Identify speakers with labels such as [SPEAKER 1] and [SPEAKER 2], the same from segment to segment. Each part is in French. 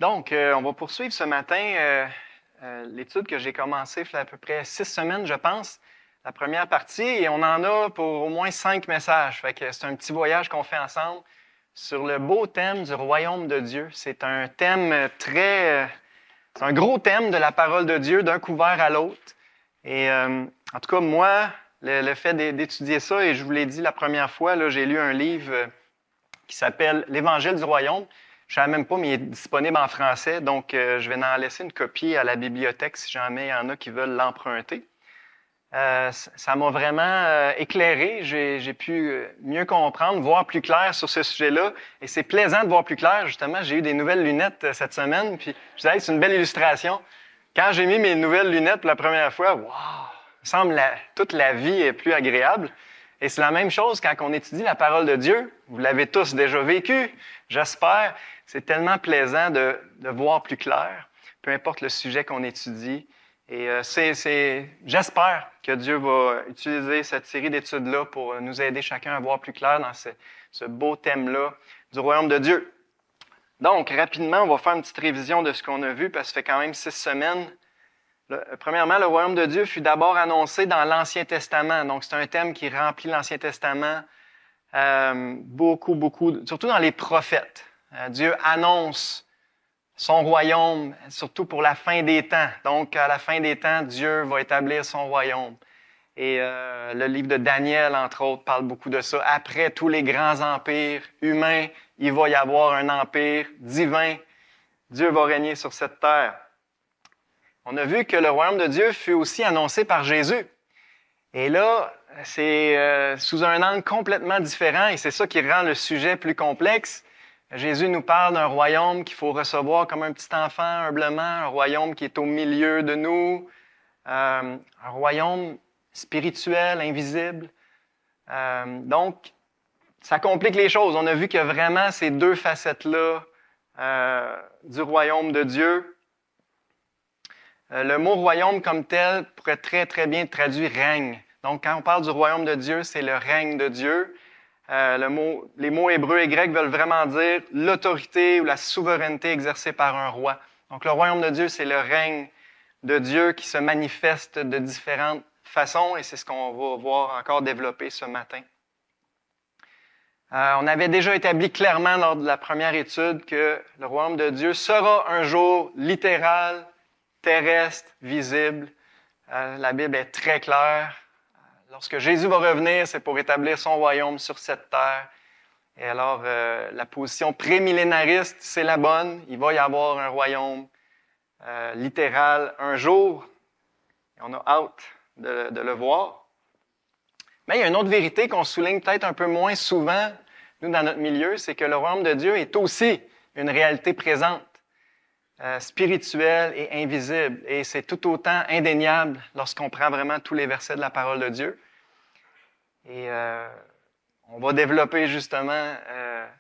[SPEAKER 1] Donc, on va poursuivre ce matin l'étude que j'ai commencée il y a à peu près 6 semaines, je pense, la première partie, et on en a pour au moins 5 messages. Fait que c'est un petit voyage qu'on fait ensemble sur le beau thème du royaume de Dieu. C'est un thème c'est un gros thème de la parole de Dieu, d'un couvert à l'autre. Et en tout cas, moi, le fait d'étudier ça, et je vous l'ai dit la première fois, là, j'ai lu un livre qui s'appelle « L'Évangile du royaume ». Je ne savais même pas, mais il est disponible en français, donc je vais en laisser une copie à la bibliothèque si jamais il y en a qui veulent l'emprunter. Ça m'a vraiment éclairé, j'ai pu mieux comprendre, voir plus clair sur ce sujet-là, et c'est plaisant de voir plus clair, justement. J'ai eu des nouvelles lunettes cette semaine, puis je disais, hey, c'est une belle illustration. Quand j'ai mis mes nouvelles lunettes pour la première fois, wow, il me semble toute la vie est plus agréable. Et c'est la même chose quand on étudie la parole de Dieu. Vous l'avez tous déjà vécu, j'espère. C'est tellement plaisant de voir plus clair, peu importe le sujet qu'on étudie. Et j'espère que Dieu va utiliser cette série d'études-là pour nous aider chacun à voir plus clair dans ce beau thème-là du royaume de Dieu. Donc, rapidement, on va faire une petite révision de ce qu'on a vu, parce que ça fait quand même 6 semaines. Premièrement, le royaume de Dieu fut d'abord annoncé dans l'Ancien Testament. Donc, c'est un thème qui remplit l'Ancien Testament beaucoup, surtout dans les prophètes. Dieu annonce son royaume, surtout pour la fin des temps. Donc, à la fin des temps, Dieu va établir son royaume. Et le livre de Daniel, entre autres, parle beaucoup de ça. Après tous les grands empires humains, il va y avoir un empire divin. Dieu va régner sur cette terre. On a vu que le royaume de Dieu fut aussi annoncé par Jésus. Et là, c'est sous un angle complètement différent, et c'est ça qui rend le sujet plus complexe. Jésus nous parle d'un royaume qu'il faut recevoir comme un petit enfant, humblement, un royaume qui est au milieu de nous, un royaume spirituel, invisible. Donc, ça complique les choses. On a vu qu'il y a vraiment ces deux facettes-là du royaume de Dieu. Le mot « royaume » comme tel pourrait très, très bien être traduit « règne ». Donc, quand on parle du royaume de Dieu, c'est le règne de Dieu. Les mots hébreux et grecs veulent vraiment dire l'autorité ou la souveraineté exercée par un roi. Donc, le royaume de Dieu, c'est le règne de Dieu qui se manifeste de différentes façons, et c'est ce qu'on va voir encore développer ce matin. On avait déjà établi clairement lors de la première étude que le royaume de Dieu sera un jour littéral, terrestre, visible. La Bible est très claire. Lorsque Jésus va revenir, c'est pour établir son royaume sur cette terre. Et alors, la position prémillénariste, c'est la bonne. Il va y avoir un royaume littéral un jour. Et on a hâte de le voir. Mais il y a une autre vérité qu'on souligne peut-être un peu moins souvent, nous, dans notre milieu, c'est que le royaume de Dieu est aussi une réalité présente, spirituelle et invisible. Et c'est tout autant indéniable lorsqu'on prend vraiment tous les versets de la parole de Dieu. Et on va développer justement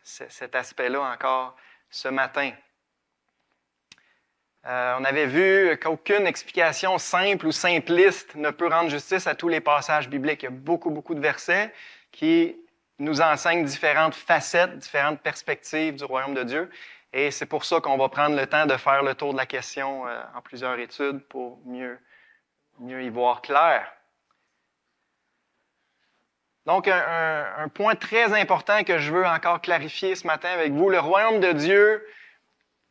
[SPEAKER 1] cet aspect-là encore ce matin. On avait vu qu'aucune explication simple ou simpliste ne peut rendre justice à tous les passages bibliques. Il y a beaucoup de versets qui nous enseignent différentes facettes, différentes perspectives du royaume de Dieu. Et c'est pour ça qu'on va prendre le temps de faire le tour de la question en plusieurs études pour mieux y voir clair. Donc, un point très important que je veux encore clarifier ce matin avec vous, le royaume de Dieu,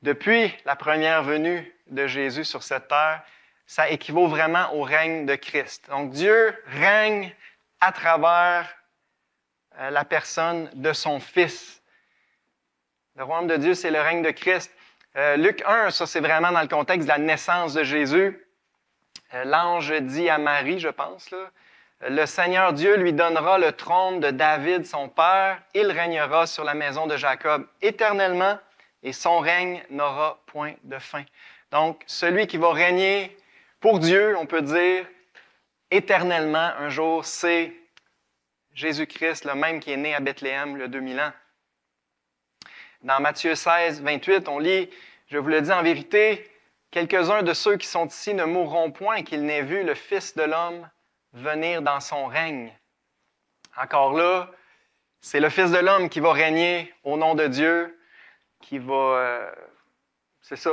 [SPEAKER 1] depuis la première venue de Jésus sur cette terre, ça équivaut vraiment au règne de Christ. Donc, Dieu règne à travers la personne de son Fils. Le royaume de Dieu, c'est le règne de Christ. Luc 1, ça c'est vraiment dans le contexte de la naissance de Jésus. L'ange dit à Marie, je pense, là, « Le Seigneur Dieu lui donnera le trône de David, son père. Il régnera sur la maison de Jacob éternellement, et son règne n'aura point de fin. » Donc, celui qui va régner pour Dieu, on peut dire, éternellement, un jour, c'est Jésus-Christ, le même qui est né à Bethléem il y a 2000 ans. Dans Matthieu 16, 28, on lit « Je vous le dis en vérité, quelques-uns de ceux qui sont ici ne mourront point qu'ils n'aient vu le Fils de l'homme venir dans son règne. » Encore là, c'est le Fils de l'homme qui va régner au nom de Dieu, qui va c'est ça,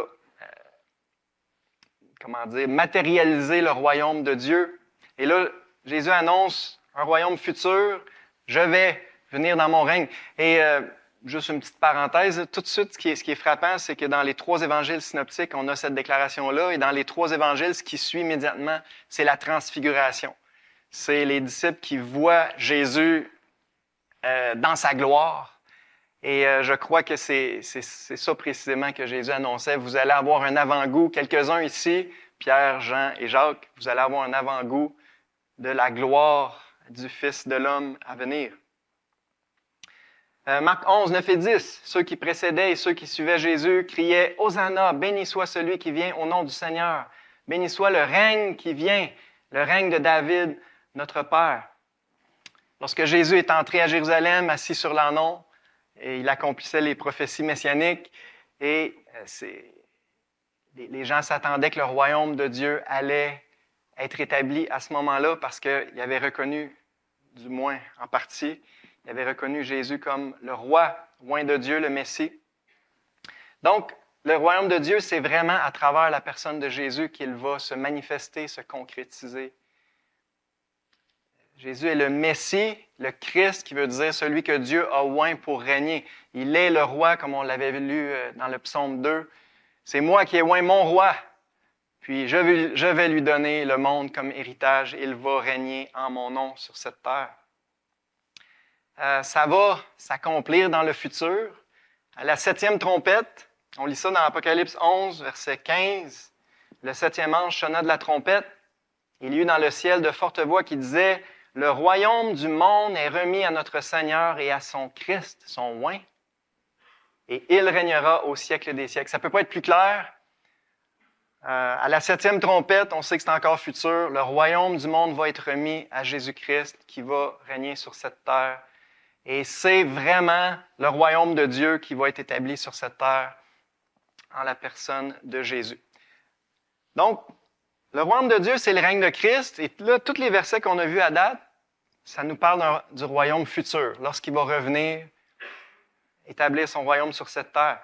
[SPEAKER 1] matérialiser le royaume de Dieu. Et là, Jésus annonce un royaume futur, je vais venir dans mon règne. Et juste une petite parenthèse, tout de suite, ce qui est frappant, c'est que dans les 3 évangiles synoptiques, on a cette déclaration-là, et dans les 3 évangiles, ce qui suit immédiatement, c'est la transfiguration. C'est les disciples qui voient Jésus dans sa gloire. Et je crois que c'est ça précisément que Jésus annonçait. Vous allez avoir un avant-goût, quelques-uns ici, Pierre, Jean et Jacques, vous allez avoir un avant-goût de la gloire du Fils de l'homme à venir. Marc 11, 9 et 10, ceux qui précédaient et ceux qui suivaient Jésus criaient « Hosanna, béni soit celui qui vient au nom du Seigneur, béni soit le règne qui vient, le règne de David, notre Père. » Lorsque Jésus est entré à Jérusalem, assis sur l'ânon, et il accomplissait les prophéties messianiques, et les gens s'attendaient que le royaume de Dieu allait être établi à ce moment-là parce qu'ils avaient reconnu, du moins en partie, ils avaient reconnu Jésus comme le roi de Dieu, le Messie. Donc, le royaume de Dieu, c'est vraiment à travers la personne de Jésus qu'il va se manifester, se concrétiser. Jésus est le Messie, le Christ, qui veut dire celui que Dieu a oint pour régner. Il est le roi, comme on l'avait lu dans le psaume 2. C'est moi qui ai oint mon roi. Puis je vais lui donner le monde comme héritage. Il va régner en mon nom sur cette terre. Ça va s'accomplir dans le futur. À la 7e trompette, on lit ça dans Apocalypse 11, verset 15. Le 7e ange sonna de la trompette. Il y eut dans le ciel de fortes voix qui disaient « Le royaume du monde est remis à notre Seigneur et à son Christ, son oint, et il régnera au siècle des siècles. » Ça ne peut pas être plus clair. À la 7e trompette, on sait que c'est encore futur. Le royaume du monde va être remis à Jésus-Christ qui va régner sur cette terre. Et c'est vraiment le royaume de Dieu qui va être établi sur cette terre en la personne de Jésus. Donc, le royaume de Dieu, c'est le règne de Christ. Et là, tous les versets qu'on a vus à date, ça nous parle du royaume futur, lorsqu'il va revenir établir son royaume sur cette terre.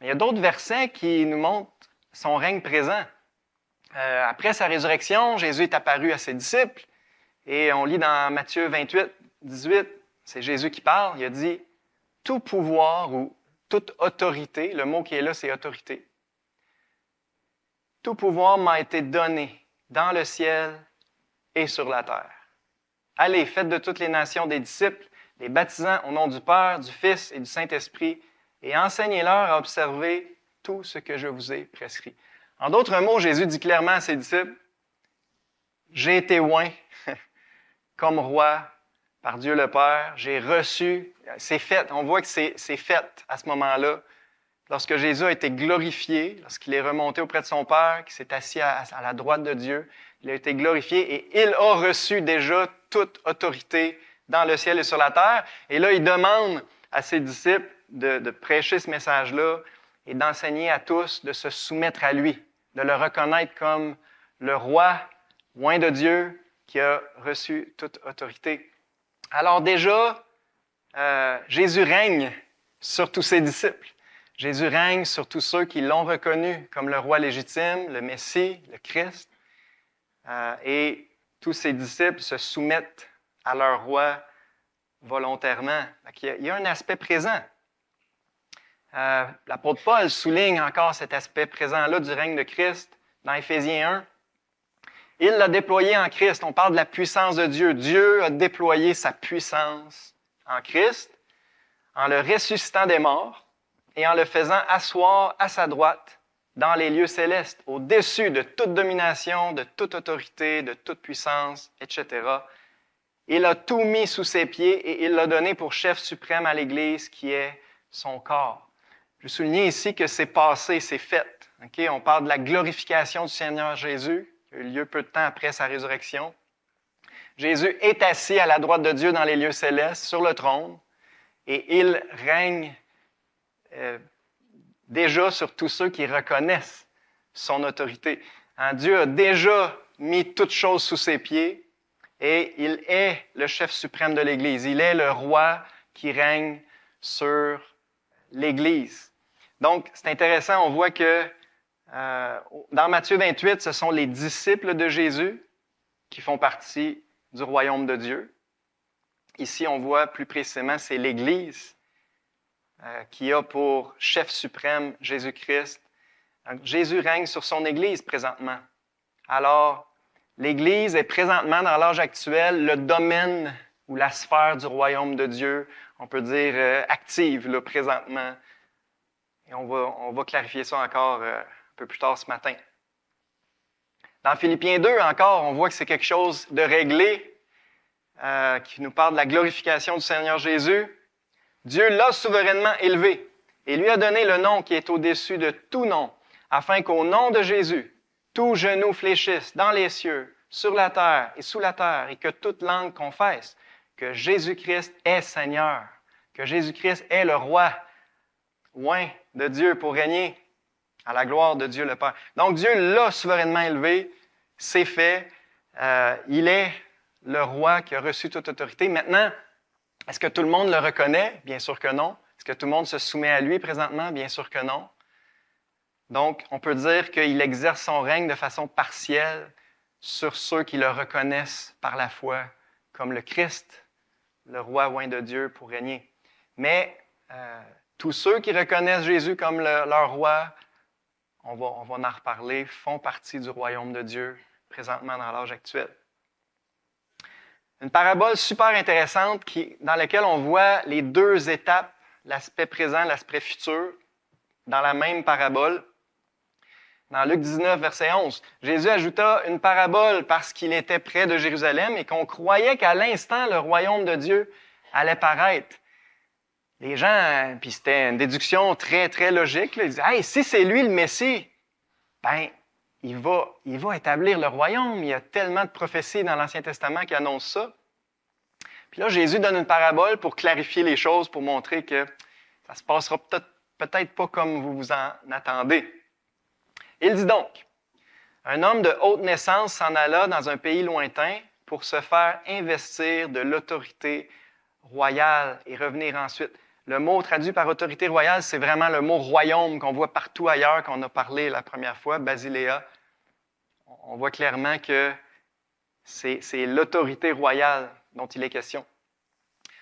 [SPEAKER 1] Mais il y a d'autres versets qui nous montrent son règne présent. Après sa résurrection, Jésus est apparu à ses disciples. Et on lit dans Matthieu 28, 18, c'est Jésus qui parle. Il a dit « Tout pouvoir ou toute autorité », le mot qui est là, c'est autorité. « Tout pouvoir m'a été donné dans le ciel et sur la terre. Allez, faites de toutes les nations des disciples, les baptisant au nom du Père, du Fils et du Saint-Esprit, et enseignez-leur à observer tout ce que je vous ai prescrit. » En d'autres mots, Jésus dit clairement à ses disciples, « J'ai été oint comme roi par Dieu le Père, j'ai reçu, c'est fait, on voit que c'est fait à ce moment-là, lorsque Jésus a été glorifié, lorsqu'il est remonté auprès de son Père, qu'il s'est assis à la droite de Dieu, il a été glorifié et il a reçu déjà toute autorité dans le ciel et sur la terre. Et là, il demande à ses disciples de prêcher ce message-là et d'enseigner à tous de se soumettre à lui, de le reconnaître comme le roi, oint de Dieu, qui a reçu toute autorité. Alors déjà, Jésus règne sur tous ses disciples. Jésus règne sur tous ceux qui l'ont reconnu comme le roi légitime, le Messie, le Christ. Et tous ses disciples se soumettent à leur roi volontairement. Il y a un aspect présent. L'apôtre Paul souligne encore cet aspect présent-là du règne de Christ dans Éphésiens 1. Il l'a déployé en Christ. On parle de la puissance de Dieu. Dieu a déployé sa puissance en Christ en le ressuscitant des morts et en le faisant asseoir à sa droite dans les lieux célestes, au-dessus de toute domination, de toute autorité, de toute puissance, etc. Il a tout mis sous ses pieds et il l'a donné pour chef suprême à l'Église qui est son corps. Je veux souligner ici que c'est passé, c'est fait. Okay? On parle de la glorification du Seigneur Jésus, qui a eu lieu peu de temps après sa résurrection. Jésus est assis à la droite de Dieu dans les lieux célestes, sur le trône, et il règne déjà sur tous ceux qui reconnaissent son autorité. Dieu a déjà mis toutes choses sous ses pieds et il est le chef suprême de l'Église. Il est le roi qui règne sur l'Église. Donc, c'est intéressant, on voit que dans Matthieu 28, ce sont les disciples de Jésus qui font partie du royaume de Dieu. Ici, on voit plus précisément, c'est l'Église qui a pour chef suprême Jésus-Christ. Jésus règne sur son Église présentement. Alors, l'Église est présentement, dans l'âge actuel, le domaine ou la sphère du royaume de Dieu, on peut dire active là, présentement. Et on va clarifier ça encore un peu plus tard ce matin. Dans Philippiens 2, encore, on voit que c'est quelque chose de réglé, qui nous parle de la glorification du Seigneur Jésus. Dieu l'a souverainement élevé et lui a donné le nom qui est au-dessus de tout nom, afin qu'au nom de Jésus, tout genou fléchisse dans les cieux, sur la terre et sous la terre, et que toute langue confesse que Jésus-Christ est Seigneur, que Jésus-Christ est le roi, oint de Dieu pour régner à la gloire de Dieu le Père. Donc Dieu l'a souverainement élevé, c'est fait, il est le roi qui a reçu toute autorité. Maintenant, est-ce que tout le monde le reconnaît? Bien sûr que non. Est-ce que tout le monde se soumet à lui présentement? Bien sûr que non. Donc, on peut dire qu'il exerce son règne de façon partielle sur ceux qui le reconnaissent par la foi comme le Christ, le roi oint de Dieu pour régner. Mais tous ceux qui reconnaissent Jésus comme leur roi, on va en reparler, font partie du royaume de Dieu présentement dans l'âge actuel. Une parabole super intéressante dans laquelle on voit les deux étapes, l'aspect présent, l'aspect futur, dans la même parabole. Dans Luc 19, verset 11, Jésus ajouta une parabole parce qu'il était près de Jérusalem et qu'on croyait qu'à l'instant, le royaume de Dieu allait paraître. Les gens, puis c'était une déduction très, très logique, là, ils disaient « Hey, si c'est lui le Messie, ben, il va établir le royaume. Il y a tellement de prophéties dans l'Ancien Testament qui annoncent ça. » Puis là, Jésus donne une parabole pour clarifier les choses, pour montrer que ça se passera peut-être pas comme vous vous en attendez. Il dit donc, « Un homme de haute naissance s'en alla dans un pays lointain pour se faire investir de l'autorité royale et revenir ensuite. » Le mot traduit par autorité royale, c'est vraiment le mot royaume qu'on voit partout ailleurs, qu'on a parlé la première fois, Basileia. On voit clairement que c'est l'autorité royale dont il est question.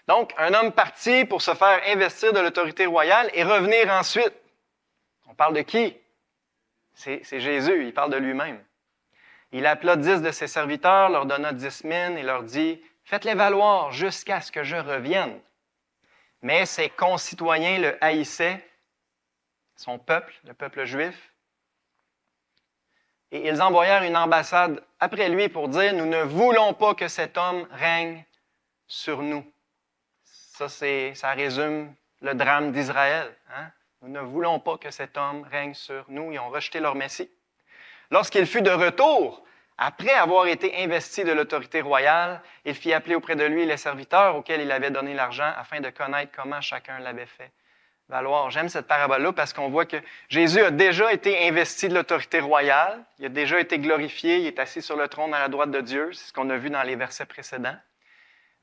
[SPEAKER 1] Donc, un homme parti pour se faire investir de l'autorité royale et revenir ensuite. On parle de qui? C'est Jésus, il parle de lui-même. Il appela 10 de ses serviteurs, leur donna 10 mines et leur dit « Faites-les valoir jusqu'à ce que je revienne. » Mais ses concitoyens le haïssaient, son peuple, le peuple juif. Et ils envoyèrent une ambassade après lui pour dire « Nous ne voulons pas que cet homme règne sur nous. » Ça résume le drame d'Israël. Hein? Nous ne voulons pas que cet homme règne sur nous. Ils ont rejeté leur Messie. Lorsqu'il fut de retour, après avoir été investi de l'autorité royale, il fit appeler auprès de lui les serviteurs auxquels il avait donné l'argent afin de connaître comment chacun l'avait fait valoir. J'aime cette parabole-là parce qu'on voit que Jésus a déjà été investi de l'autorité royale. Il a déjà été glorifié. Il est assis sur le trône à la droite de Dieu. C'est ce qu'on a vu dans les versets précédents.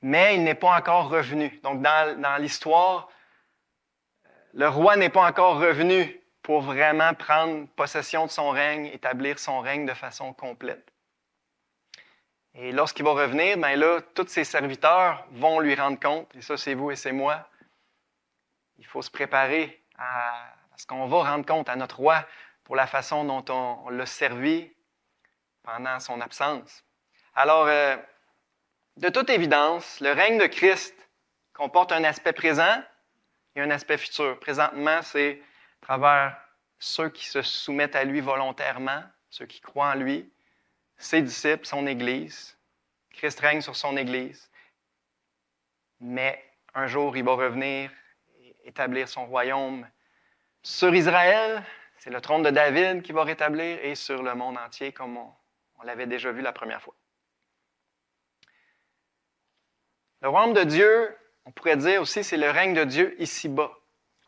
[SPEAKER 1] Mais il n'est pas encore revenu. Donc, dans l'histoire, le roi n'est pas encore revenu pour vraiment prendre possession de son règne, établir son règne de façon complète. Et lorsqu'il va revenir, bien là, tous ses serviteurs vont lui rendre compte, et ça, c'est vous et c'est moi. Il faut se préparer à ce qu'on va rendre compte à notre roi pour la façon dont on l'a servi pendant son absence. Alors, de toute évidence, le règne de Christ comporte un aspect présent et un aspect futur. Présentement, c'est à travers ceux qui se soumettent à lui volontairement, ceux qui croient en lui, ses disciples, son Église. Christ règne sur son Église. Mais un jour, il va revenir et établir son royaume sur Israël. C'est le trône de David qui va rétablir et sur le monde entier, comme on l'avait déjà vu la première fois. Le royaume de Dieu, on pourrait dire aussi, c'est le règne de Dieu ici-bas.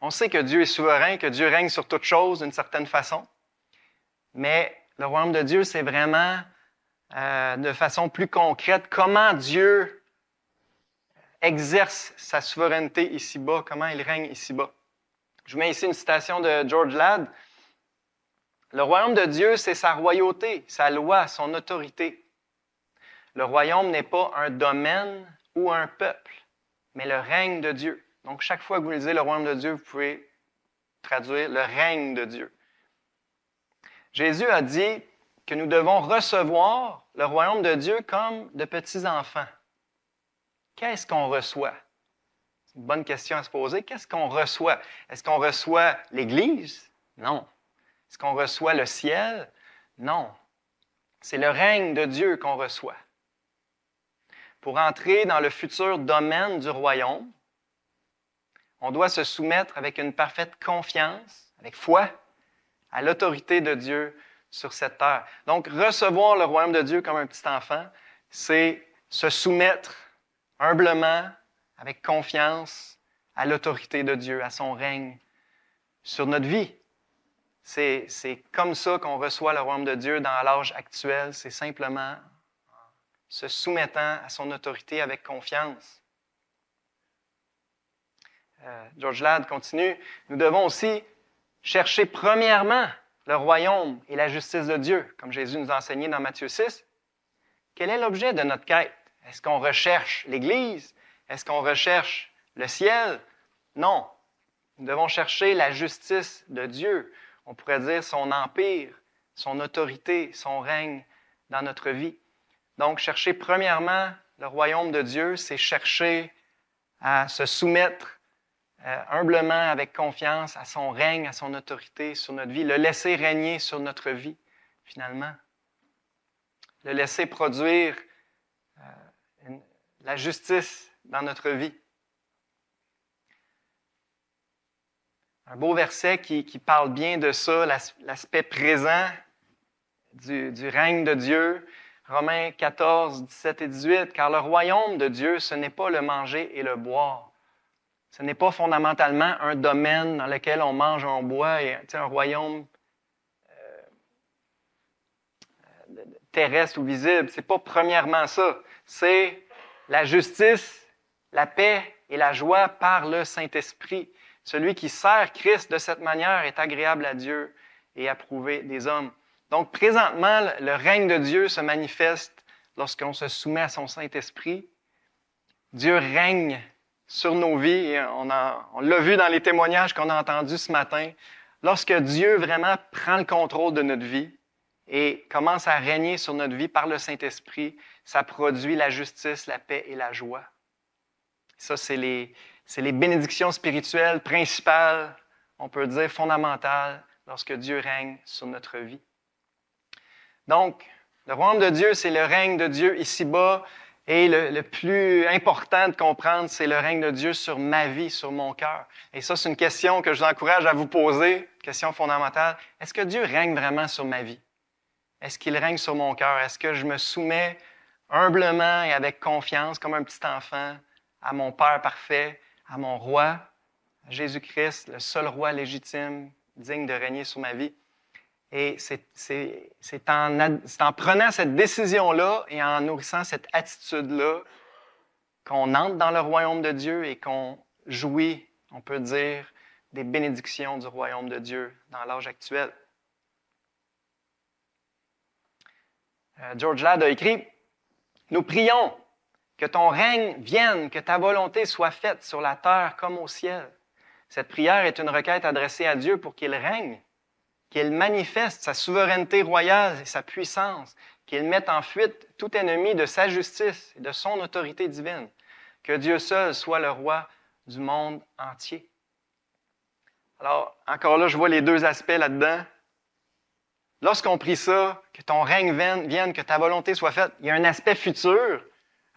[SPEAKER 1] On sait que Dieu est souverain, que Dieu règne sur toute chose d'une certaine façon. Mais le royaume de Dieu, c'est vraiment de façon plus concrète comment Dieu exerce sa souveraineté ici-bas, comment il règne ici-bas. Je vous mets ici une citation de George Ladd. Le royaume de Dieu, c'est sa royauté, sa loi, son autorité. Le royaume n'est pas un domaine ou un peuple, mais le règne de Dieu. Donc, chaque fois que vous lisez le royaume de Dieu, vous pouvez traduire le règne de Dieu. Jésus a dit que nous devons recevoir le royaume de Dieu comme de petits-enfants. Qu'est-ce qu'on reçoit? C'est une bonne question à se poser. Qu'est-ce qu'on reçoit? Est-ce qu'on reçoit l'Église? Non. Est-ce qu'on reçoit le ciel? Non. C'est le règne de Dieu qu'on reçoit. Pour entrer dans le futur domaine du royaume, on doit se soumettre avec une parfaite confiance, avec foi, à l'autorité de Dieu sur cette terre. Donc, recevoir le royaume de Dieu comme un petit enfant, c'est se soumettre humblement, avec confiance, à l'autorité de Dieu, à son règne sur notre vie. C'est comme ça qu'on reçoit le royaume de Dieu dans l'âge actuel. C'est simplement en se soumettant à son autorité avec confiance. George Ladd continue. Nous devons aussi chercher premièrement le royaume et la justice de Dieu, comme Jésus nous a enseigné dans Matthieu 6. Quel est l'objet de notre quête? Est-ce qu'on recherche l'Église? Est-ce qu'on recherche le ciel? Non. Nous devons chercher la justice de Dieu. On pourrait dire son empire, son autorité, son règne dans notre vie. Donc, chercher premièrement le royaume de Dieu, c'est chercher à se soumettre humblement, avec confiance, à son règne, à son autorité sur notre vie, le laisser régner sur notre vie, finalement. Le laisser produire la justice dans notre vie. Un beau verset qui parle bien de ça, l'aspect présent du règne de Dieu. Romains 14, 17 et 18. « Car le royaume de Dieu, ce n'est pas le manger et le boire. Ce n'est pas fondamentalement un domaine dans lequel on mange, on boit, et un royaume terrestre ou visible. Ce n'est pas premièrement ça. C'est la justice, la paix et la joie par le Saint-Esprit. Celui qui sert Christ de cette manière est agréable à Dieu et approuvé des hommes. » Donc, présentement, le règne de Dieu se manifeste lorsqu'on se soumet à son Saint-Esprit. Dieu règne sur nos vies. Et on l'a vu dans les témoignages qu'on a entendus ce matin. Lorsque Dieu vraiment prend le contrôle de notre vie et commence à régner sur notre vie par le Saint-Esprit, ça produit la justice, la paix et la joie. Ça, c'est les bénédictions spirituelles principales, on peut dire fondamentales, lorsque Dieu règne sur notre vie. Donc, le royaume de Dieu, c'est le règne de Dieu ici-bas. Et le plus important de comprendre, c'est le règne de Dieu sur ma vie, sur mon cœur. Et ça, c'est une question que je vous encourage à vous poser, question fondamentale. Est-ce que Dieu règne vraiment sur ma vie? Est-ce qu'il règne sur mon cœur? Est-ce que je me soumets humblement et avec confiance, comme un petit enfant, à mon Père parfait, à mon roi, à Jésus-Christ, le seul roi légitime, digne de régner sur ma vie? Et c'est en prenant cette décision-là et en nourrissant cette attitude-là qu'on entre dans le royaume de Dieu et qu'on jouit, on peut dire, des bénédictions du royaume de Dieu dans l'âge actuel. George Ladd a écrit « Nous prions que ton règne vienne, que ta volonté soit faite sur la terre comme au ciel. » Cette prière est une requête adressée à Dieu pour qu'il règne, qu'il manifeste sa souveraineté royale et sa puissance, qu'il mette en fuite tout ennemi de sa justice et de son autorité divine, que Dieu seul soit le roi du monde entier. Alors, encore là, je vois les deux aspects là-dedans. Lorsqu'on prie ça, que ton règne vienne, que ta volonté soit faite, il y a un aspect futur.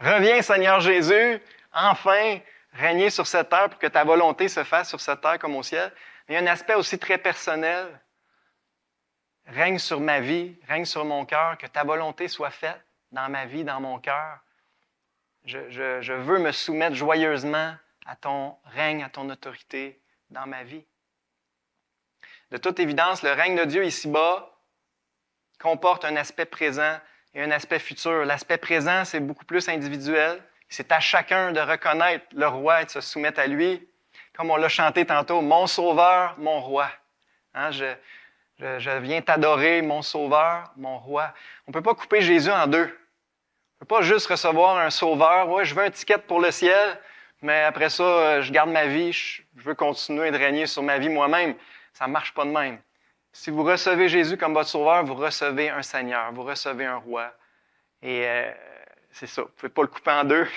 [SPEAKER 1] Reviens, Seigneur Jésus, enfin, régner sur cette terre pour que ta volonté se fasse sur cette terre comme au ciel. Mais il y a un aspect aussi très personnel. Règne sur ma vie, règne sur mon cœur, que ta volonté soit faite dans ma vie, dans mon cœur. Je veux me soumettre joyeusement à ton règne, à ton autorité dans ma vie. De toute évidence, le règne de Dieu ici-bas comporte un aspect présent et un aspect futur. L'aspect présent, c'est beaucoup plus individuel. C'est à chacun de reconnaître le roi et de se soumettre à lui. comme on l'a chanté tantôt, « Mon Sauveur, mon Roi ». Hein, je viens t'adorer, mon Sauveur, mon Roi. On ne peut pas couper Jésus en deux. On ne peut pas juste recevoir un Sauveur. Ouais, je veux un ticket pour le ciel, mais après ça, je garde ma vie, je veux continuer de régner sur ma vie moi-même. Ça ne marche pas de même. Si vous recevez Jésus comme votre Sauveur, vous recevez un Seigneur, vous recevez un Roi. Et c'est ça, vous ne pouvez pas le couper en deux.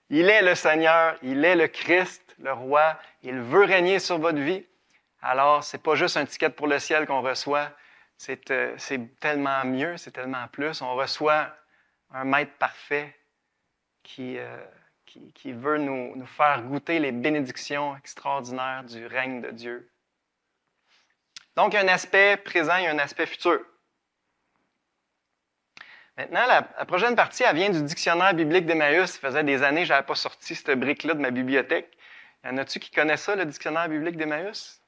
[SPEAKER 1] Il est le Seigneur, il est le Christ, le Roi. Il veut régner sur votre vie. Alors, ce n'est pas juste un ticket pour le ciel qu'on reçoit. C'est tellement mieux, c'est tellement plus. On reçoit un maître parfait qui veut nous faire goûter les bénédictions extraordinaires du règne de Dieu. Donc, il y a un aspect présent et un aspect futur. Maintenant, la prochaine partie, elle vient du dictionnaire biblique d'Emmaüs. Ça faisait des années que je n'avais pas sorti cette brique-là de ma bibliothèque. Y en a-tu qui connaissent ça, le dictionnaire biblique d'Emmaüs?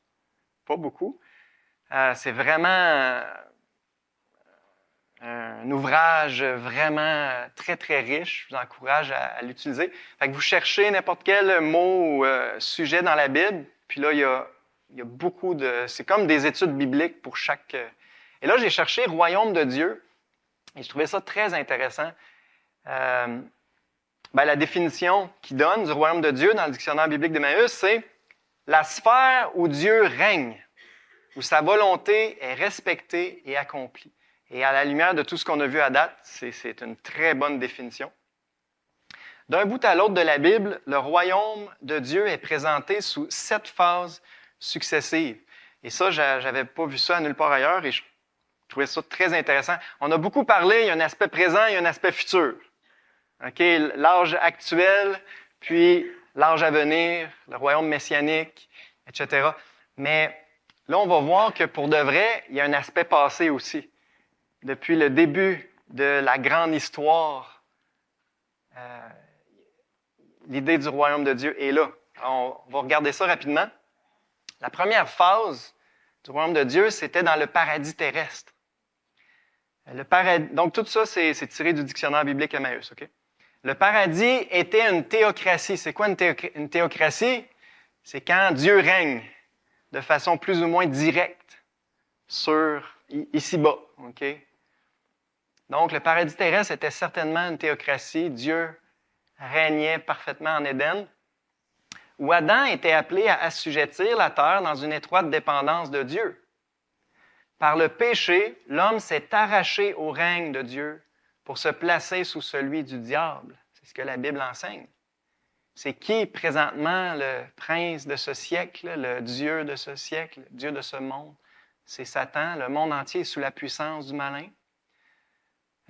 [SPEAKER 1] Pas beaucoup. C'est vraiment un ouvrage vraiment très, très riche. Je vous encourage à l'utiliser. Fait que vous cherchez n'importe quel mot ou sujet dans la Bible, puis là, il y a beaucoup de... C'est comme des études bibliques pour chaque... Et là, j'ai cherché « Royaume de Dieu ». Et je trouvais ça très intéressant. La définition qu'il donne du royaume de Dieu dans le dictionnaire biblique d'Emmaüs, c'est la sphère où Dieu règne, où sa volonté est respectée et accomplie. Et à la lumière de tout ce qu'on a vu à date, c'est une très bonne définition. D'un bout à l'autre de la Bible, le royaume de Dieu est présenté sous 7 phases successives. Et ça, j'avais pas vu ça nulle part ailleurs et je trouvais ça très intéressant. On a beaucoup parlé, il y a un aspect présent, il y a un aspect futur. Okay? L'âge actuel, puis l'âge à venir, le royaume messianique, etc. Mais là, on va voir que pour de vrai, il y a un aspect passé aussi. Depuis le début de la grande histoire, l'idée du royaume de Dieu est là. Alors, on va regarder ça rapidement. La première phase du royaume de Dieu, c'était dans le paradis terrestre. Donc, tout ça, c'est tiré du dictionnaire biblique Emmaüs. Okay? Le paradis était une théocratie. C'est quoi une théocratie? C'est quand Dieu règne de façon plus ou moins directe ici-bas. Okay? Donc, le paradis terrestre était certainement une théocratie. Dieu régnait parfaitement en Éden, où Adam était appelé à assujettir la terre dans une étroite dépendance de Dieu. Par le péché, l'homme s'est arraché au règne de Dieu pour se placer sous celui du diable. C'est ce que la Bible enseigne. C'est qui présentement le prince de ce siècle, le Dieu de ce siècle, le Dieu de ce monde? C'est Satan. Le monde entier est sous la puissance du malin.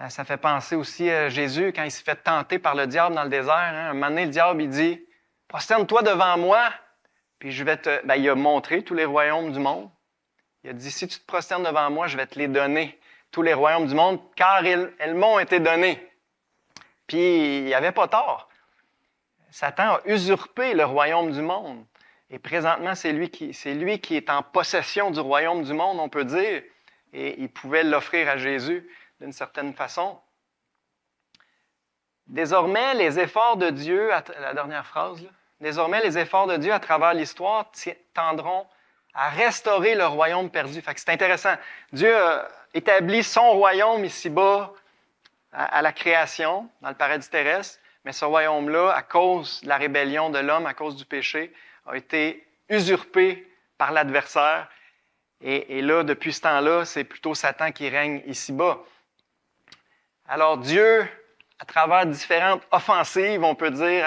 [SPEAKER 1] Ça fait penser aussi à Jésus quand il s'est fait tenter par le diable dans le désert. Hein. Un moment donné, le diable, il dit « Prosterne-toi devant moi, puis je vais te... » Il a montré tous les royaumes du monde. Il a dit « Si tu te prosternes devant moi, je vais te les donner, tous les royaumes du monde, car ils m'ont été donnés. » Puis, il n'y avait pas tort. Satan a usurpé le royaume du monde. Et présentement, c'est lui qui est en possession du royaume du monde, on peut dire. Et il pouvait l'offrir à Jésus d'une certaine façon. Désormais, les efforts de Dieu, la dernière phrase, là, désormais, les efforts de Dieu à travers l'histoire tendront à restaurer le royaume perdu. Fait que c'est intéressant. Dieu a établi son royaume ici-bas à la création, dans le paradis terrestre, mais ce royaume-là, à cause de la rébellion de l'homme, à cause du péché, a été usurpé par l'adversaire. Et là, depuis ce temps-là, c'est plutôt Satan qui règne ici-bas. Alors Dieu, à travers différentes offensives, on peut dire,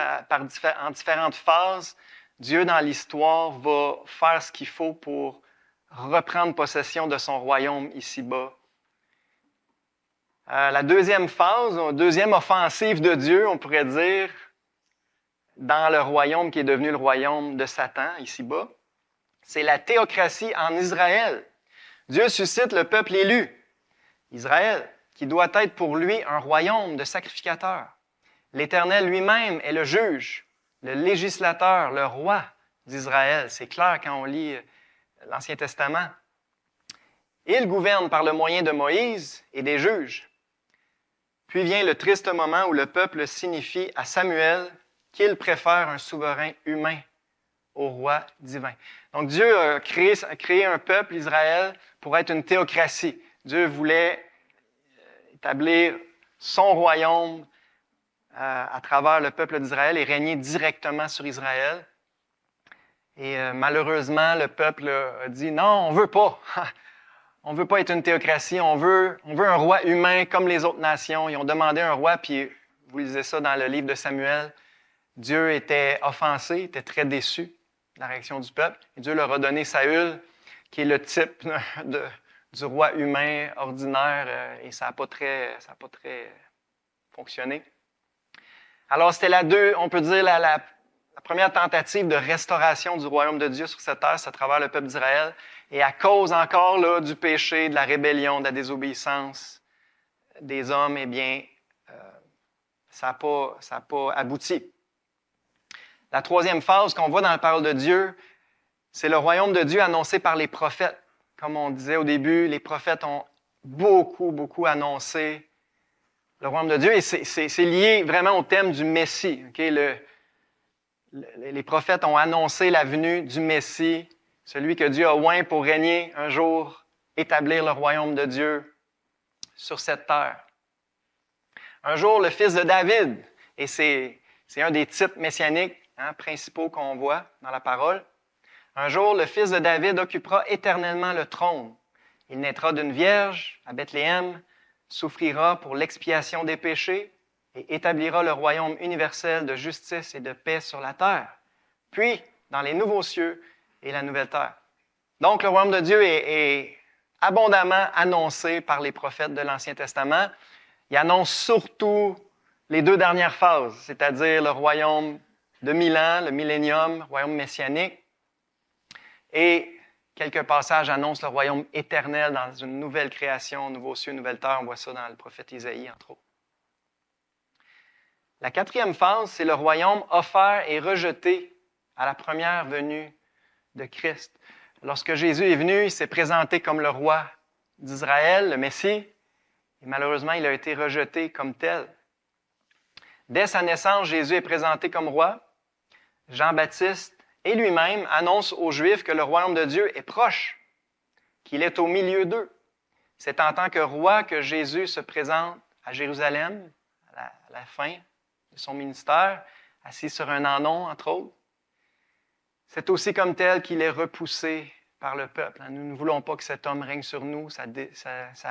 [SPEAKER 1] en différentes phases, Dieu, dans l'histoire, va faire ce qu'il faut pour reprendre possession de son royaume ici-bas. La deuxième phase, deuxième offensive de Dieu, on pourrait dire, dans le royaume qui est devenu le royaume de Satan, ici-bas, c'est la théocratie en Israël. Dieu suscite le peuple élu, Israël, qui doit être pour lui un royaume de sacrificateurs. L'Éternel lui-même est le juge, le législateur, le roi d'Israël. C'est clair quand on lit l'Ancien Testament. Il gouverne par le moyen de Moïse et des juges. Puis vient le triste moment où le peuple signifie à Samuel qu'il préfère un souverain humain au roi divin. Donc Dieu a créé un peuple, Israël, pour être une théocratie. Dieu voulait établir son royaume à travers le peuple d'Israël et régner directement sur Israël. Et malheureusement, le peuple a dit « Non, on ne veut pas. On ne veut pas être une théocratie. On veut un roi humain comme les autres nations. » Ils ont demandé un roi, puis vous lisez ça dans le livre de Samuel. Dieu était offensé, était très déçu de la réaction du peuple. Et Dieu leur a donné Saül, qui est le type du roi humain ordinaire, et ça n'a pas très fonctionné. Alors, c'était on peut dire, la première tentative de restauration du royaume de Dieu sur cette terre, c'est à travers le peuple d'Israël. Et à cause encore là, du péché, de la rébellion, de la désobéissance des hommes, eh bien, ça n'a pas abouti. La troisième phase qu'on voit dans la parole de Dieu, c'est le royaume de Dieu annoncé par les prophètes. Comme on disait au début, les prophètes ont beaucoup annoncé le royaume de Dieu, et c'est lié vraiment au thème du Messie. Okay? Les prophètes ont annoncé la venue du Messie, celui que Dieu a oint pour régner un jour, établir le royaume de Dieu sur cette terre. Un jour, le fils de David, et c'est un des types messianiques principaux qu'on voit dans la parole. Un jour, le fils de David occupera éternellement le trône. Il naîtra d'une vierge à Bethléem, souffrira pour l'expiation des péchés et établira le royaume universel de justice et de paix sur la terre, puis dans les nouveaux cieux et la nouvelle terre. Donc, le royaume de Dieu est abondamment annoncé par les prophètes de l'Ancien Testament. Il annonce surtout les deux dernières phases, c'est-à-dire le royaume de 1000 ans, le millénium, royaume messianique, et quelques passages annoncent le royaume éternel dans une nouvelle création, nouveaux cieux, nouvelle terre. On voit ça dans le prophète Isaïe, entre autres. La quatrième phase, c'est le royaume offert et rejeté à la première venue de Christ. Lorsque Jésus est venu, il s'est présenté comme le roi d'Israël, le Messie, et malheureusement, il a été rejeté comme tel. Dès sa naissance, Jésus est présenté comme roi. Jean-Baptiste et lui-même annonce aux Juifs que le royaume de Dieu est proche, qu'il est au milieu d'eux. C'est en tant que roi que Jésus se présente à Jérusalem, à la fin de son ministère, assis sur un ânon, entre autres. C'est aussi comme tel qu'il est repoussé par le peuple. Nous ne voulons pas que cet homme règne sur nous. Ça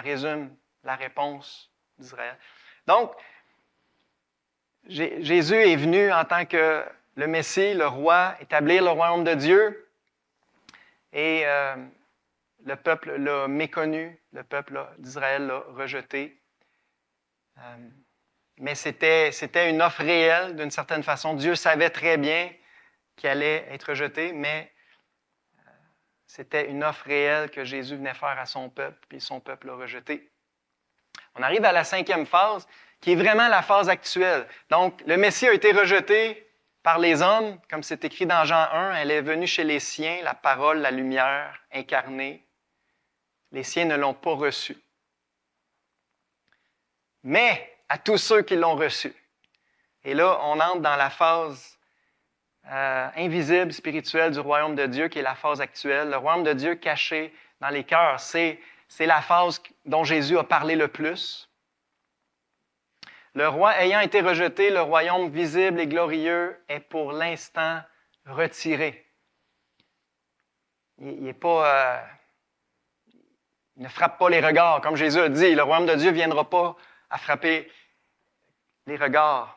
[SPEAKER 1] résume la réponse d'Israël. Donc, Jésus est venu en tant que le Messie, le roi, établir le royaume de Dieu. Et le peuple l'a méconnu, le peuple d'Israël l'a rejeté. Mais c'était une offre réelle, d'une certaine façon. Dieu savait très bien qu'il allait être rejeté, mais c'était une offre réelle que Jésus venait faire à son peuple, puis son peuple l'a rejeté. On arrive à la cinquième phase, qui est vraiment la phase actuelle. Donc, le Messie a été rejeté par les hommes, comme c'est écrit dans Jean 1, elle est venue chez les siens, la parole, la lumière, incarnée. Les siens ne l'ont pas reçu. Mais à tous ceux qui l'ont reçu. Et là, on entre dans la phase invisible, spirituelle du royaume de Dieu, qui est la phase actuelle. Le royaume de Dieu caché dans les cœurs, c'est la phase dont Jésus a parlé le plus. Le roi ayant été rejeté, le royaume visible et glorieux est pour l'instant retiré. Il ne frappe pas les regards, comme Jésus a dit. Le royaume de Dieu ne viendra pas à frapper les regards.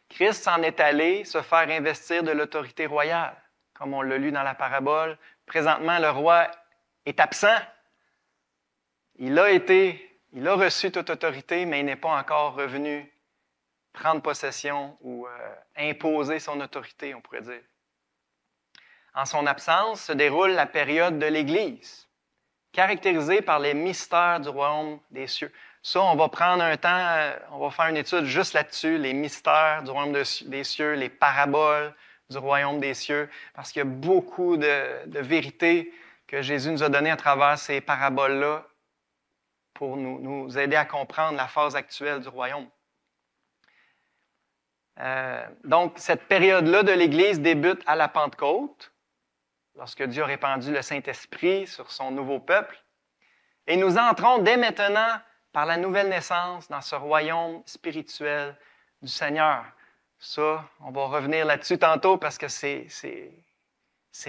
[SPEAKER 1] Christ s'en est allé se faire investir de l'autorité royale, comme on l'a lu dans la parabole. Présentement, le roi est absent. Il a reçu toute autorité, mais il n'est pas encore revenu prendre possession ou imposer son autorité, on pourrait dire. En son absence se déroule la période de l'Église, caractérisée par les mystères du royaume des cieux. Ça, on va prendre un temps, on va faire une étude juste là-dessus, les mystères du royaume des cieux, les paraboles du royaume des cieux, parce qu'il y a beaucoup de vérités que Jésus nous a données à travers ces paraboles-là pour nous aider à comprendre la phase actuelle du royaume. Donc, cette période-là de l'Église débute à la Pentecôte, lorsque Dieu a répandu le Saint-Esprit sur son nouveau peuple. Et nous entrons dès maintenant, par la nouvelle naissance, dans ce royaume spirituel du Seigneur. Ça, on va revenir là-dessus tantôt parce que c'est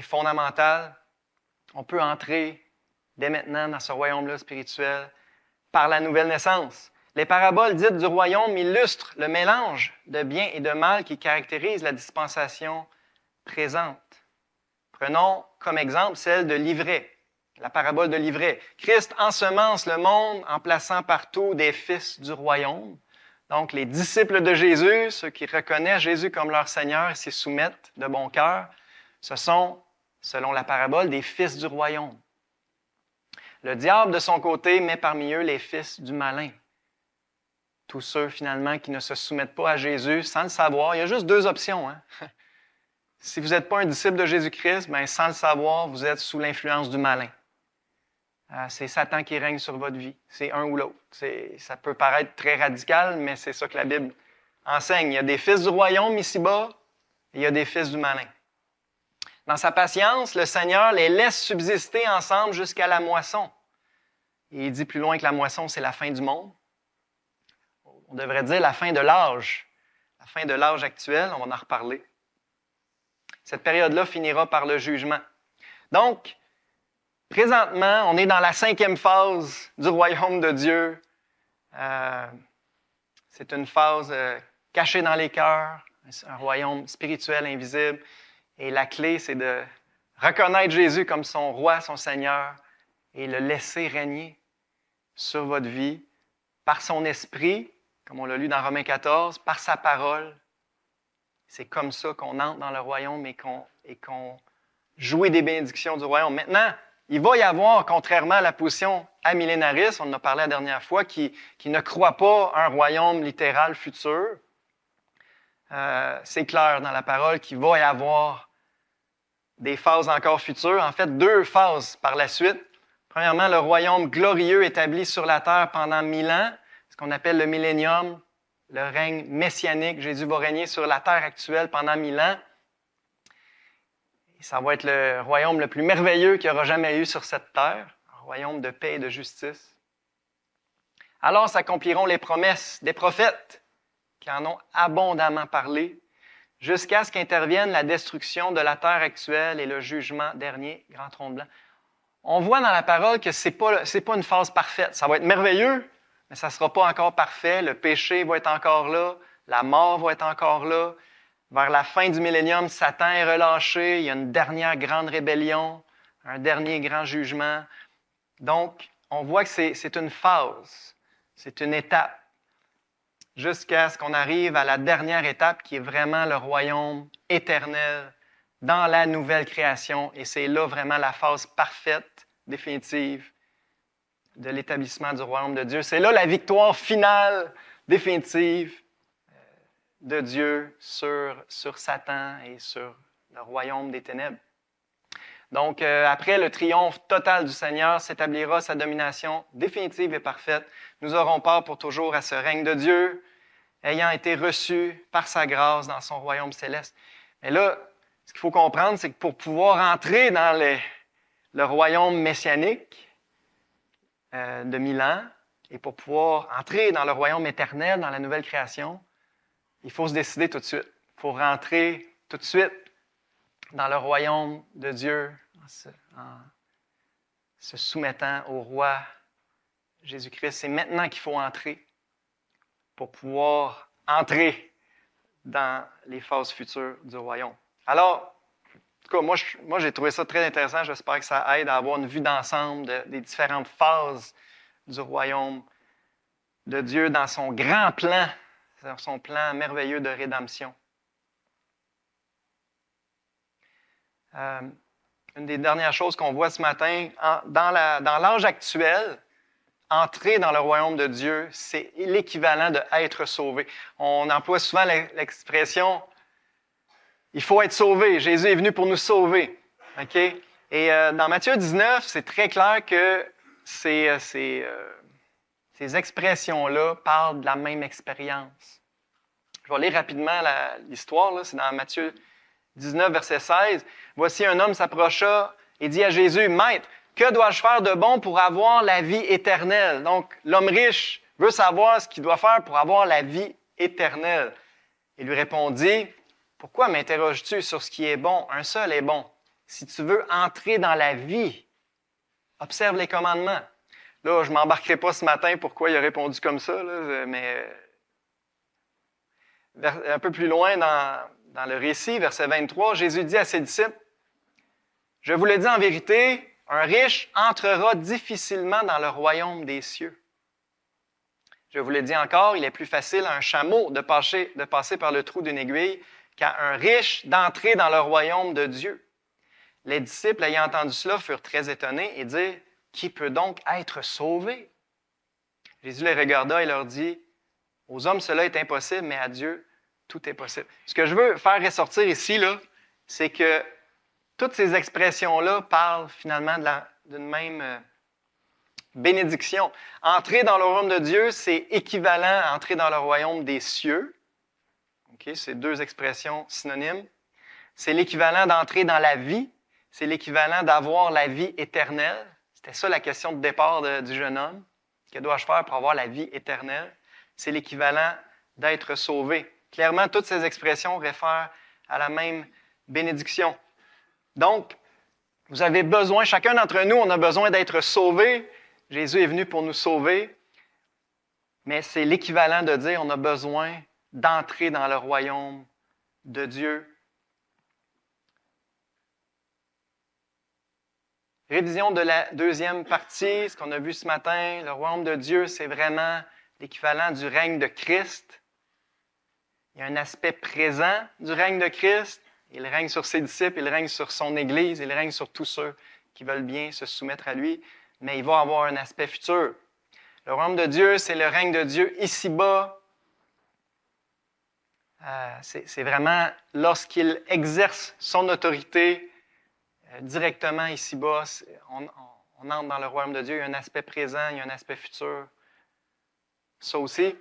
[SPEAKER 1] fondamental. On peut entrer dès maintenant dans ce royaume-là spirituel par la nouvelle naissance. Les paraboles dites du royaume illustrent le mélange de bien et de mal qui caractérise la dispensation présente. Prenons comme exemple celle de l'ivraie, la parabole de l'ivraie. Christ ensemence le monde en plaçant partout des fils du royaume. Donc, les disciples de Jésus, ceux qui reconnaissent Jésus comme leur Seigneur et s'y soumettent de bon cœur, ce sont, selon la parabole, des fils du royaume. Le diable, de son côté, met parmi eux les fils du malin. Tous ceux, finalement, qui ne se soumettent pas à Jésus sans le savoir. Il y a juste deux options. Hein? Si vous n'êtes pas un disciple de Jésus-Christ, bien, sans le savoir, vous êtes sous l'influence du malin. C'est Satan qui règne sur votre vie. C'est un ou l'autre. Ça peut paraître très radical, mais c'est ça que la Bible enseigne. Il y a des fils du royaume ici-bas, et il y a des fils du malin. Dans sa patience, le Seigneur les laisse subsister ensemble jusqu'à la moisson. Et il dit plus loin que la moisson, c'est la fin du monde. On devrait dire la fin de l'âge. La fin de l'âge actuel, on va en reparler. Cette période-là finira par le jugement. Donc, présentement, on est dans la 5e phase du royaume de Dieu. C'est une phase cachée dans les cœurs, un royaume spirituel, invisible. Et la clé, c'est de reconnaître Jésus comme son roi, son Seigneur, et le laisser régner sur votre vie par son esprit, comme on l'a lu dans Romains 14, par sa parole. C'est comme ça qu'on entre dans le royaume et qu'on jouit des bénédictions du royaume. Maintenant, il va y avoir, contrairement à la position amillénariste, on en a parlé la dernière fois, qui ne croit pas à un royaume littéral futur. C'est clair dans la parole qu'il va y avoir des phases encore futures. En fait, 2 phases par la suite. Premièrement, le royaume glorieux établi sur la terre pendant 1000 ans, ce qu'on appelle le millénium, le règne messianique. Jésus va régner sur la terre actuelle pendant 1000 ans. Et ça va être le royaume le plus merveilleux qu'il y aura jamais eu sur cette terre, un royaume de paix et de justice. Alors s'accompliront les promesses des prophètes qui en ont abondamment parlé, jusqu'à ce qu'intervienne la destruction de la terre actuelle et le jugement dernier, grand trône blanc. On voit dans la parole que c'est pas une phase parfaite. Ça va être merveilleux, mais ça ne sera pas encore parfait. Le péché va être encore là, la mort va être encore là. Vers la fin du millénium, Satan est relâché, il y a une dernière grande rébellion, un dernier grand jugement. Donc, on voit que c'est une phase, c'est une étape, jusqu'à ce qu'on arrive à la dernière étape qui est vraiment le royaume éternel dans la nouvelle création. Et c'est là vraiment la phase parfaite, définitive de l'établissement du royaume de Dieu. C'est là la victoire finale, définitive de Dieu sur Satan et sur le royaume des ténèbres. Donc, après le triomphe total du Seigneur, s'établira sa domination définitive et parfaite. Nous aurons part pour toujours à ce règne de Dieu, ayant été reçus par sa grâce dans son royaume céleste. Mais là, ce qu'il faut comprendre, c'est que pour pouvoir entrer dans le royaume messianique de 1000 ans, et pour pouvoir entrer dans le royaume éternel, dans la nouvelle création, il faut se décider tout de suite. Il faut rentrer tout de suite dans le royaume de Dieu, en se soumettant au roi Jésus-Christ. C'est maintenant qu'il faut entrer pour pouvoir entrer dans les phases futures du royaume. Alors, en tout cas, moi j'ai trouvé ça très intéressant. J'espère que ça aide à avoir une vue d'ensemble des différentes phases du royaume de Dieu dans son grand plan, son plan merveilleux de rédemption. Une des dernières choses qu'on voit ce matin, dans l'âge actuel, entrer dans le royaume de Dieu, c'est l'équivalent de être sauvé. On emploie souvent l'expression « il faut être sauvé ». Jésus est venu pour nous sauver. Okay? Et dans Matthieu 19, c'est très clair que ces expressions-là parlent de la même expérience. Je vais lire rapidement l'histoire, là. C'est dans Matthieu 19, verset 16. « Voici un homme s'approcha et dit à Jésus, « Maître, que dois-je faire de bon pour avoir la vie éternelle? » Donc, l'homme riche veut savoir ce qu'il doit faire pour avoir la vie éternelle. Il lui répondit, « Pourquoi m'interroges-tu sur ce qui est bon? Un seul est bon. Si tu veux entrer dans la vie, observe les commandements. » Là, je ne m'embarquerai pas ce matin pourquoi il a répondu comme ça, là, mais un peu plus loin dans le récit, verset 23, Jésus dit à ses disciples, « Je vous le dis en vérité, un riche entrera difficilement dans le royaume des cieux. Je vous le dis encore, il est plus facile à un chameau de passer par le trou d'une aiguille qu'à un riche d'entrer dans le royaume de Dieu. » Les disciples, ayant entendu cela, furent très étonnés et dirent, « Qui peut donc être sauvé? » Jésus les regarda et leur dit, « Aux hommes cela est impossible, mais à Dieu tout est possible. » Ce que je veux faire ressortir ici, là, c'est que toutes ces expressions-là parlent finalement d'une même bénédiction. Entrer dans le royaume de Dieu, c'est équivalent à entrer dans le royaume des cieux. Okay, c'est deux expressions synonymes. C'est l'équivalent d'entrer dans la vie. C'est l'équivalent d'avoir la vie éternelle. C'était ça la question de départ du jeune homme. Que dois-je faire pour avoir la vie éternelle? C'est l'équivalent d'être sauvé. Clairement, toutes ces expressions réfèrent à la même bénédiction. Donc, vous avez besoin, chacun d'entre nous, on a besoin d'être sauvé. Jésus est venu pour nous sauver. Mais c'est l'équivalent de dire on a besoin d'entrer dans le royaume de Dieu. Révision de la deuxième partie, ce qu'on a vu ce matin, le royaume de Dieu, c'est vraiment l'équivalent du règne de Christ. Il y a un aspect présent du règne de Christ. Il règne sur ses disciples, il règne sur son Église, il règne sur tous ceux qui veulent bien se soumettre à lui, mais il va avoir un aspect futur. Le royaume de Dieu, c'est le règne de Dieu ici-bas. C'est vraiment lorsqu'il exerce son autorité directement ici-bas, on entre dans le royaume de Dieu, il y a un aspect présent, il y a un aspect futur. Ça aussi.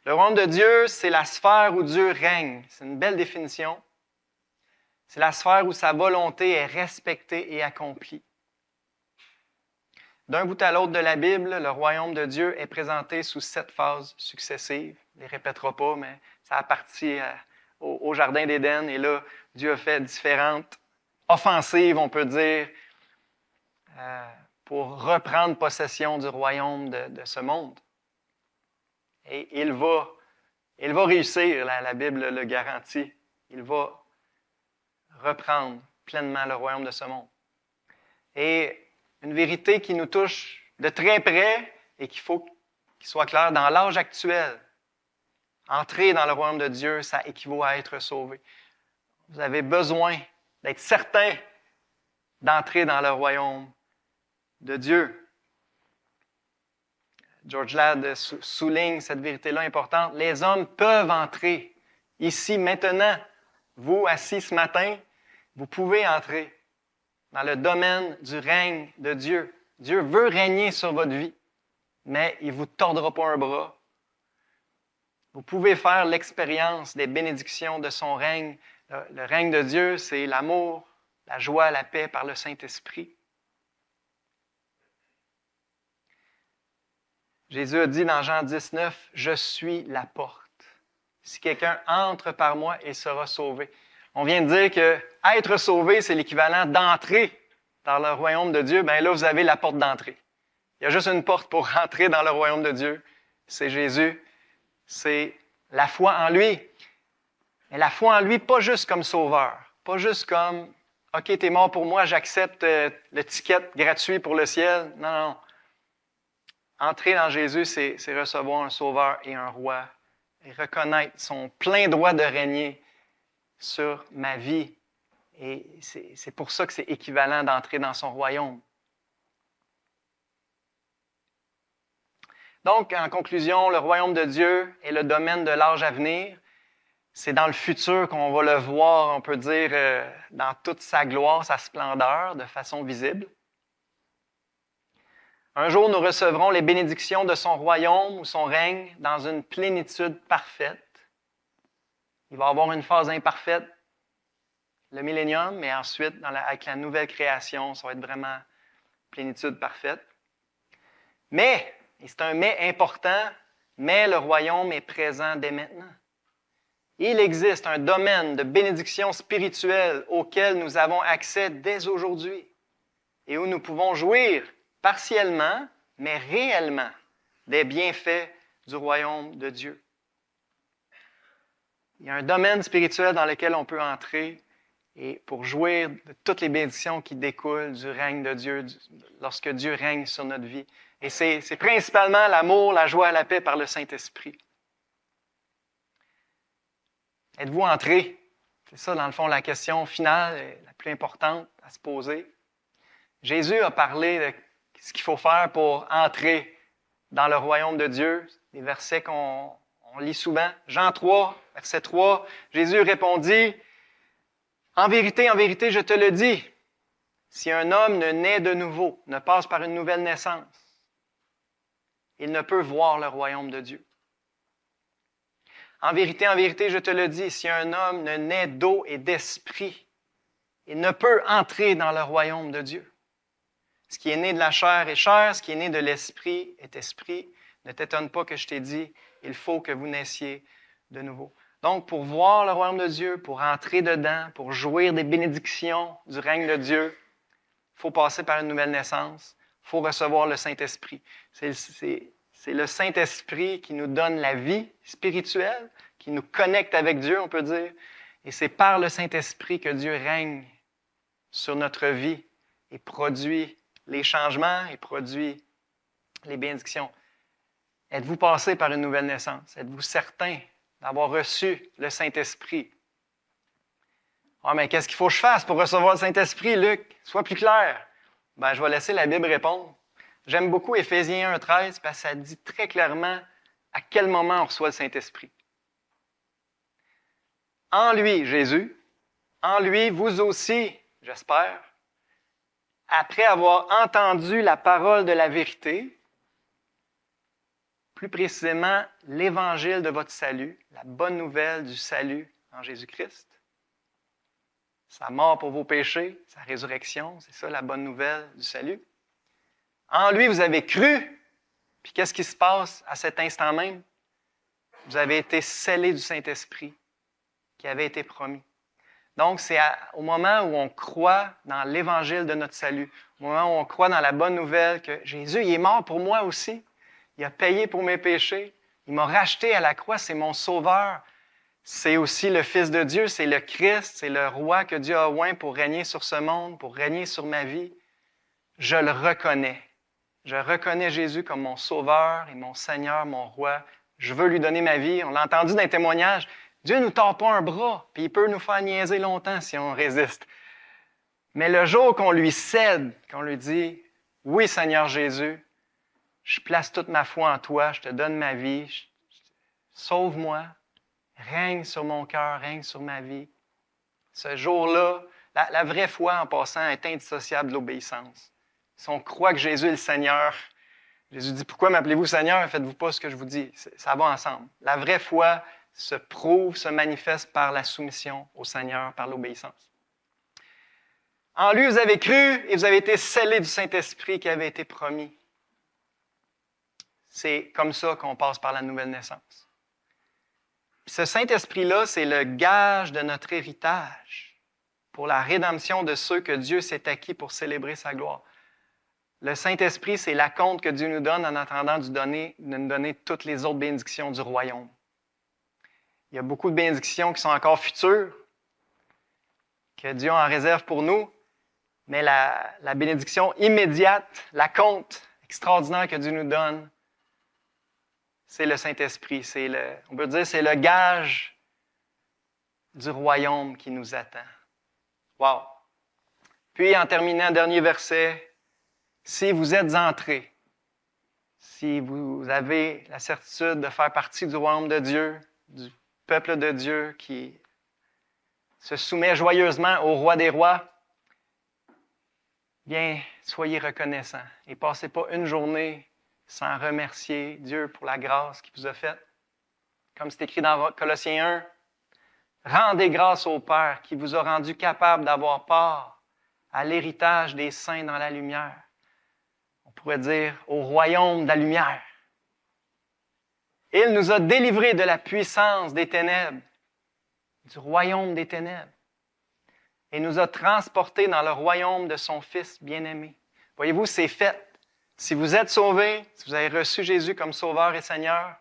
[SPEAKER 1] Le royaume de Dieu, c'est la sphère où Dieu règne. C'est une belle définition. C'est la sphère où sa volonté est respectée et accomplie. D'un bout à l'autre de la Bible, le royaume de Dieu est présenté sous 7 phases successives. Je ne les répétera pas, mais ça appartient au Jardin d'Éden. Et là, Dieu a fait différentes offensives, on peut dire, pour reprendre possession du royaume de ce monde. Et il va réussir, la Bible le garantit. Il va reprendre pleinement le royaume de ce monde. Et une vérité qui nous touche de très près et qu'il faut qu'il soit clair dans l'âge actuel. Entrer dans le royaume de Dieu, ça équivaut à être sauvé. Vous avez besoin d'être certain d'entrer dans le royaume de Dieu. George Ladd souligne cette vérité-là importante. Les hommes peuvent entrer ici, maintenant. Vous, assis ce matin, vous pouvez entrer dans le domaine du règne de Dieu. Dieu veut régner sur votre vie, mais il ne vous tordra pas un bras. Vous pouvez faire l'expérience des bénédictions de son règne. Le règne de Dieu, c'est l'amour, la joie, la paix par le Saint-Esprit. Jésus a dit dans Jean 19, « Je suis la porte. Si quelqu'un entre par moi, il sera sauvé. » On vient de dire que être sauvé, c'est l'équivalent d'entrer dans le royaume de Dieu. Bien là, vous avez la porte d'entrée. Il y a juste une porte pour rentrer dans le royaume de Dieu. C'est Jésus. C'est la foi en lui. Mais la foi en lui, pas juste comme sauveur. Pas juste comme, « OK, t'es mort pour moi, j'accepte le ticket gratuit pour le ciel. » Non, non. Entrer dans Jésus, c'est recevoir un sauveur et un roi et reconnaître son plein droit de régner sur ma vie. Et c'est pour ça que c'est équivalent d'entrer dans son royaume. Donc, en conclusion, le royaume de Dieu est le domaine de l'âge à venir. C'est dans le futur qu'on va le voir, on peut dire, dans toute sa gloire, sa splendeur, de façon visible. Un jour, nous recevrons les bénédictions de son royaume ou son règne dans une plénitude parfaite. Il va y avoir une phase imparfaite, le millénium, mais ensuite, avec la nouvelle création, ça va être vraiment plénitude parfaite. Mais, et c'est un mais important, mais le royaume est présent dès maintenant. Il existe un domaine de bénédiction spirituelle auquel nous avons accès dès aujourd'hui et où nous pouvons jouir partiellement, mais réellement, des bienfaits du royaume de Dieu. Il y a un domaine spirituel dans lequel on peut entrer et pour jouir de toutes les bénédictions qui découlent du règne de Dieu, lorsque Dieu règne sur notre vie. Et c'est principalement l'amour, la joie, la paix par le Saint-Esprit. Êtes-vous entré? C'est ça, dans le fond, la question finale, la plus importante à se poser. Jésus a parlé de ce qu'il faut faire pour entrer dans le royaume de Dieu, des versets qu'on lit souvent. Jean 3, verset 3, Jésus répondit, « En vérité, je te le dis, si un homme ne naît de nouveau, ne passe par une nouvelle naissance, il ne peut voir le royaume de Dieu. En vérité, je te le dis, si un homme ne naît d'eau et d'esprit, il ne peut entrer dans le royaume de Dieu. Ce qui est né de la chair est chair, ce qui est né de l'esprit est esprit. Ne t'étonne pas que je t'ai dit, il faut que vous naissiez de nouveau. » Donc, pour voir le royaume de Dieu, pour entrer dedans, pour jouir des bénédictions du règne de Dieu, il faut passer par une nouvelle naissance, il faut recevoir le Saint-Esprit. C'est le Saint-Esprit qui nous donne la vie spirituelle, qui nous connecte avec Dieu, on peut dire. Et c'est par le Saint-Esprit que Dieu règne sur notre vie et produit les changements et produit les bénédictions. Êtes-vous passé par une nouvelle naissance? Êtes-vous certain d'avoir reçu le Saint-Esprit? Ah, mais qu'est-ce qu'il faut que je fasse pour recevoir le Saint-Esprit, Luc? Sois plus clair. Ben, je vais laisser la Bible répondre. J'aime beaucoup Éphésiens 1,13 parce que ça dit très clairement à quel moment on reçoit le Saint-Esprit. En lui, Jésus, en lui, vous aussi, j'espère, après avoir entendu la parole de la vérité, plus précisément l'évangile de votre salut, la bonne nouvelle du salut en Jésus-Christ, sa mort pour vos péchés, sa résurrection, c'est ça la bonne nouvelle du salut. En lui, vous avez cru, puis qu'est-ce qui se passe à cet instant même? Vous avez été scellés du Saint-Esprit qui avait été promis. Donc, c'est au moment où on croit dans l'évangile de notre salut, au moment où on croit dans la bonne nouvelle que Jésus, il est mort pour moi aussi. Il a payé pour mes péchés. Il m'a racheté à la croix, c'est mon sauveur. C'est aussi le Fils de Dieu, c'est le Christ, c'est le roi que Dieu a oint pour régner sur ce monde, pour régner sur ma vie. Je le reconnais. Je reconnais Jésus comme mon sauveur et mon Seigneur, mon roi. Je veux lui donner ma vie. On l'a entendu dans les témoignages. Dieu ne nous tord pas un bras, puis il peut nous faire niaiser longtemps si on résiste. Mais le jour qu'on lui cède, qu'on lui dit « Oui, Seigneur Jésus, je place toute ma foi en toi, je te donne ma vie, sauve-moi, règne sur mon cœur, règne sur ma vie. » Ce jour-là, la vraie foi, en passant, est indissociable de l'obéissance. Si on croit que Jésus est le Seigneur, Jésus dit « Pourquoi m'appelez-vous Seigneur et faites-vous pas ce que je vous dis? » Ça va ensemble. La vraie foi se prouve, se manifeste par la soumission au Seigneur, par l'obéissance. En lui, vous avez cru et vous avez été scellés du Saint-Esprit qui avait été promis. C'est comme ça qu'on passe par la nouvelle naissance. Ce Saint-Esprit-là, c'est le gage de notre héritage pour la rédemption de ceux que Dieu s'est acquis pour célébrer sa gloire. Le Saint-Esprit, c'est l'acompte que Dieu nous donne en attendant de nous donner toutes les autres bénédictions du royaume. Il y a beaucoup de bénédictions qui sont encore futures, que Dieu en réserve pour nous, mais la bénédiction immédiate, l'acompte extraordinaire que Dieu nous donne, c'est le Saint-Esprit. On peut dire c'est le gage du royaume qui nous attend. Wow! Puis, en terminant, dernier verset, si vous êtes entrés, si vous avez la certitude de faire partie du royaume de Dieu, du peuple de Dieu qui se soumet joyeusement au roi des rois, bien, soyez reconnaissants et passez pas une journée sans remercier Dieu pour la grâce qu'il vous a faite. Comme c'est écrit dans Colossiens 1, Rendez grâce au Père qui vous a rendu capable d'avoir part à l'héritage des saints dans la lumière. On pourrait dire au royaume de la lumière. Il nous a délivrés de la puissance des ténèbres, du royaume des ténèbres, et nous a transportés dans le royaume de son Fils bien-aimé. Voyez-vous, c'est fait. Si vous êtes sauvés, si vous avez reçu Jésus comme Sauveur et Seigneur,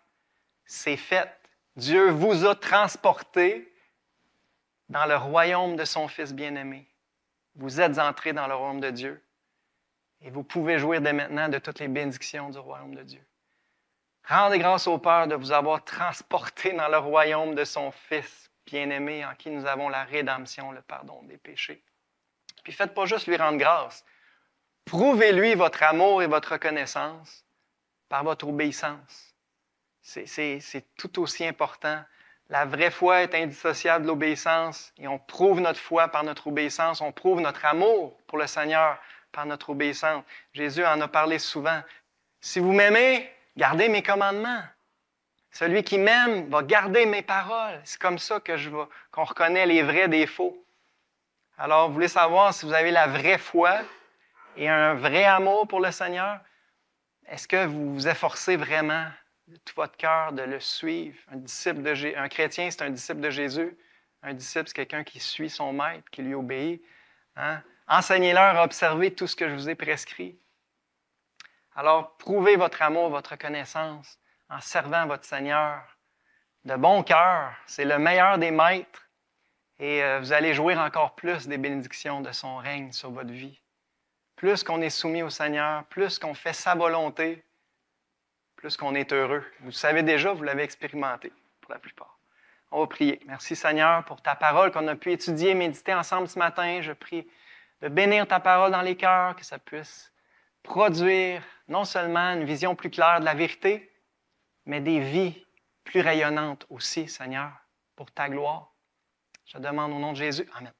[SPEAKER 1] c'est fait. Dieu vous a transportés dans le royaume de son Fils bien-aimé. Vous êtes entrés dans le royaume de Dieu et vous pouvez jouir dès maintenant de toutes les bénédictions du royaume de Dieu. Rendez grâce au Père de vous avoir transportés dans le royaume de son Fils bien-aimé en qui nous avons la rédemption, le pardon des péchés. Puis faites pas juste lui rendre grâce. Prouvez-lui votre amour et votre reconnaissance par votre obéissance. C'est tout aussi important. La vraie foi est indissociable de l'obéissance et on prouve notre foi par notre obéissance. On prouve notre amour pour le Seigneur par notre obéissance. Jésus en a parlé souvent. Si vous m'aimez, gardez mes commandements. Celui qui m'aime va garder mes paroles. C'est comme ça qu'on reconnaît les vrais des faux. Alors, vous voulez savoir si vous avez la vraie foi et un vrai amour pour le Seigneur? Est-ce que vous vous efforcez vraiment de tout votre cœur de le suivre? Un chrétien, c'est un disciple de Jésus. Un disciple, c'est quelqu'un qui suit son maître, qui lui obéit. Hein? Enseignez-leur à observer tout ce que je vous ai prescrit. Alors, prouvez votre amour, votre reconnaissance en servant votre Seigneur de bon cœur. C'est le meilleur des maîtres. Et vous allez jouir encore plus des bénédictions de son règne sur votre vie. Plus qu'on est soumis au Seigneur, plus qu'on fait sa volonté, plus qu'on est heureux. Vous le savez déjà, vous l'avez expérimenté pour la plupart. On va prier. Merci Seigneur pour ta parole qu'on a pu étudier et méditer ensemble ce matin. Je prie de bénir ta parole dans les cœurs, que ça puisse produire non seulement une vision plus claire de la vérité, mais des vies plus rayonnantes aussi, Seigneur, pour ta gloire. Je te demande au nom de Jésus. Amen.